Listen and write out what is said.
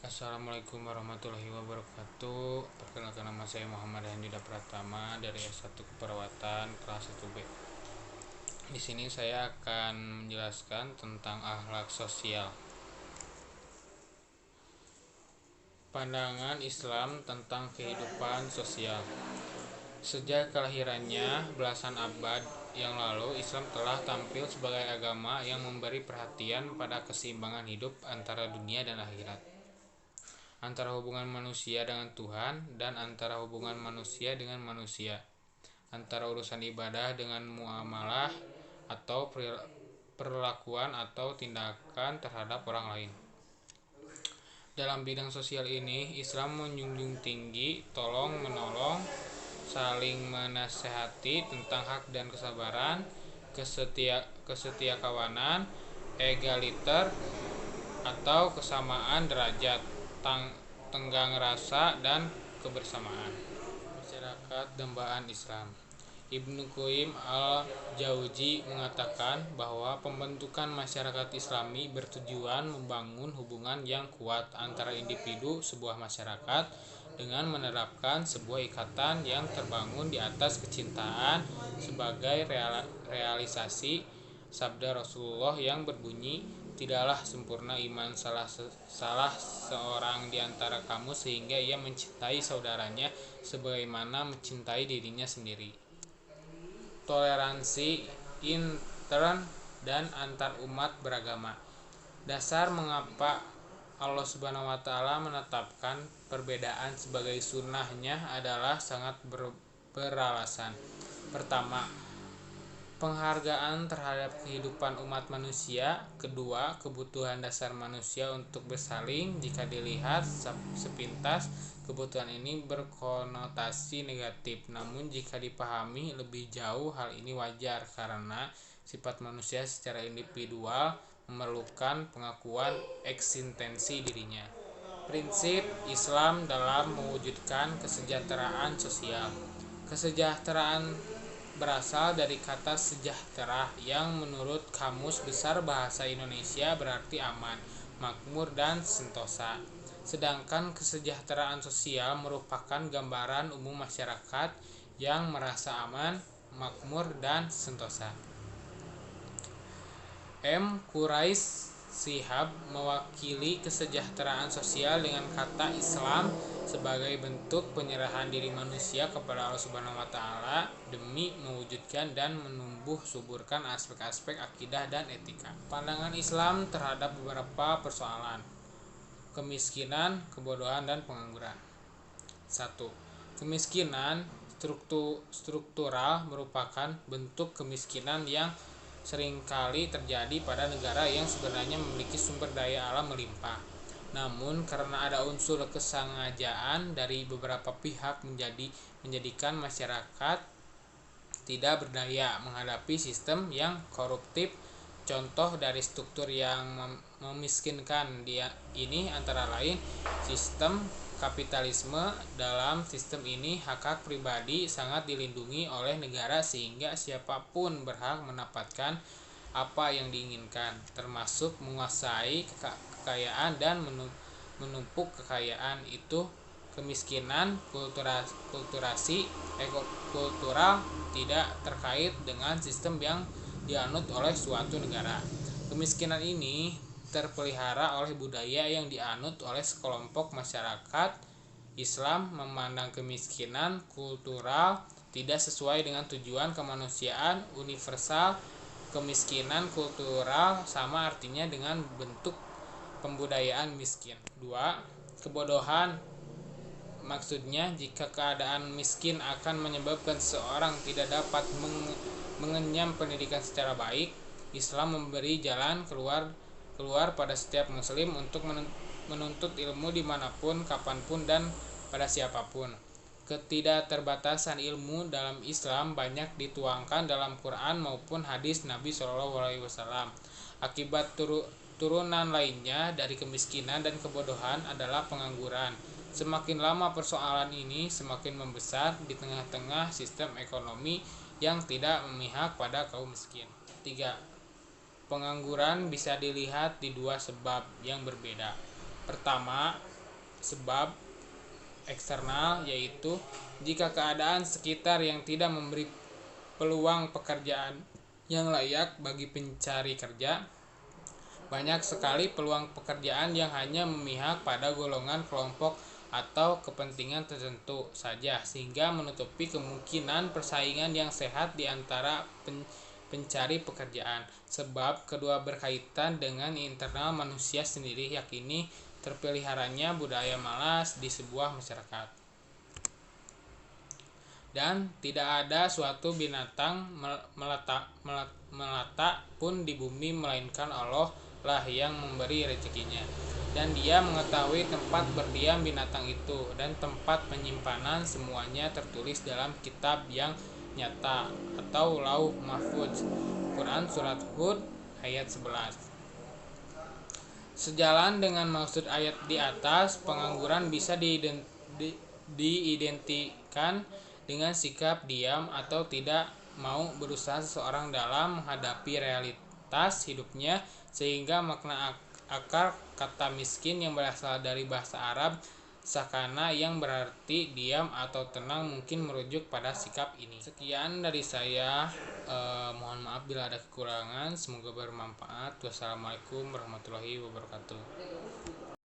Assalamualaikum warahmatullahi wabarakatuh. Perkenalkan, nama saya Muhammad Handida Pratama dari S1 Keperawatan kelas 1B. Di sini saya akan menjelaskan tentang akhlak sosial. Pandangan Islam tentang kehidupan sosial. Sejak kelahirannya belasan abad yang lalu, Islam telah tampil sebagai agama yang memberi perhatian pada keseimbangan hidup antara dunia dan akhirat, antara hubungan manusia dengan Tuhan dan antara hubungan manusia dengan manusia, antara urusan ibadah dengan muamalah atau perlakuan atau tindakan terhadap orang lain. Dalam bidang sosial ini, Islam menjunjung tinggi tolong menolong, saling menasehati tentang hak dan kesabaran, kesetiakawanan, egaliter atau kesamaan derajat, tenggang rasa, dan kebersamaan. Masyarakat dambaan Islam. Ibnu Qayyim al-Jauzi mengatakan bahwa pembentukan masyarakat Islami bertujuan membangun hubungan yang kuat antara individu sebuah masyarakat dengan menerapkan sebuah ikatan yang terbangun di atas kecintaan sebagai realisasi sabda Rasulullah yang berbunyi, "Tidaklah sempurna iman salah seorang di antara kamu sehingga ia mencintai saudaranya sebagaimana mencintai dirinya sendiri." Toleransi intern dan antar umat beragama. Dasar mengapa Allah Subhanahu wa Ta'ala menetapkan perbedaan sebagai sunnahnya adalah sangat beralasan. Pertama, penghargaan terhadap kehidupan umat manusia. Kedua, kebutuhan dasar manusia untuk bersaling. Jika dilihat sepintas, kebutuhan ini berkonotasi negatif, namun jika dipahami lebih jauh, hal ini wajar karena sifat manusia secara individual memerlukan pengakuan eksistensi dirinya. Prinsip Islam dalam mewujudkan kesejahteraan sosial. Kesejahteraan berasal dari kata sejahtera yang menurut Kamus Besar Bahasa Indonesia berarti aman, makmur, dan sentosa. Sedangkan kesejahteraan sosial merupakan gambaran umum masyarakat yang merasa aman, makmur, dan sentosa. M. Quraish Shihab mewakili kesejahteraan sosial dengan kata Islam sebagai bentuk penyerahan diri manusia kepada Allah Subhanahu wa Ta'ala demi mewujudkan dan menumbuh suburkan aspek-aspek akidah dan etika. Pandangan Islam terhadap beberapa persoalan: kemiskinan, kebodohan, dan pengangguran. 1. Kemiskinan struktural merupakan bentuk kemiskinan yang seringkali terjadi pada negara yang sebenarnya memiliki sumber daya alam melimpah. Namun karena ada unsur kesengajaan dari beberapa pihak menjadikan masyarakat tidak berdaya menghadapi sistem yang koruptif. Contoh dari struktur yang memiskinkan ini antara lain sistem kapitalisme. Dalam sistem ini hak pribadi sangat dilindungi oleh negara sehingga siapapun berhak mendapatkan apa yang diinginkan, termasuk menguasai kekayaan dan menumpuk kekayaan itu. Kemiskinan kultural tidak terkait dengan sistem yang dianut oleh suatu negara. Kemiskinan ini terpelihara oleh budaya yang dianut oleh sekelompok masyarakat. Islam memandang kemiskinan kultural tidak sesuai dengan tujuan kemanusiaan universal. Kemiskinan kultural sama artinya dengan bentuk pembudayaan miskin. 2. Kebodohan. Maksudnya, jika keadaan miskin akan menyebabkan seseorang tidak dapat mengenyam pendidikan secara baik, Islam memberi jalan keluar pada setiap muslim untuk menuntut ilmu dimanapun, kapanpun, dan pada siapapun. Ketidakterbatasan ilmu dalam Islam banyak dituangkan dalam Quran maupun hadis Nabi SAW. Akibat turunan lainnya dari kemiskinan dan kebodohan adalah pengangguran. Semakin lama persoalan ini semakin membesar di tengah-tengah sistem ekonomi yang tidak memihak pada kaum miskin. 3. Pengangguran bisa dilihat di dua sebab yang berbeda. Pertama, sebab eksternal, yaitu jika keadaan sekitar yang tidak memberi peluang pekerjaan yang layak bagi pencari kerja. Banyak sekali peluang pekerjaan yang hanya memihak pada golongan, kelompok, atau kepentingan tertentu saja, sehingga menutupi kemungkinan persaingan yang sehat di antara pencari pekerjaan. Sebab kedua berkaitan dengan internal manusia sendiri, yakini terpeliharanya budaya malas di sebuah masyarakat. Dan tidak ada suatu binatang melata pun di bumi melainkan Allah lah yang memberi rezekinya, dan Dia mengetahui tempat berdiam binatang itu dan tempat penyimpanan semuanya tertulis dalam kitab yang nyata atau Lauh Mahfuz. Quran Surat Hud ayat 11. Sejalan dengan maksud ayat di atas, pengangguran bisa diidentikan dengan sikap diam atau tidak mau berusaha seseorang dalam menghadapi realitas hidupnya, sehingga makna akar kata miskin yang berasal dari bahasa Arab sakana yang berarti diam atau tenang mungkin merujuk pada sikap ini. Sekian dari saya, mohon maaf bila ada kekurangan, semoga bermanfaat. Wassalamualaikum warahmatullahi wabarakatuh.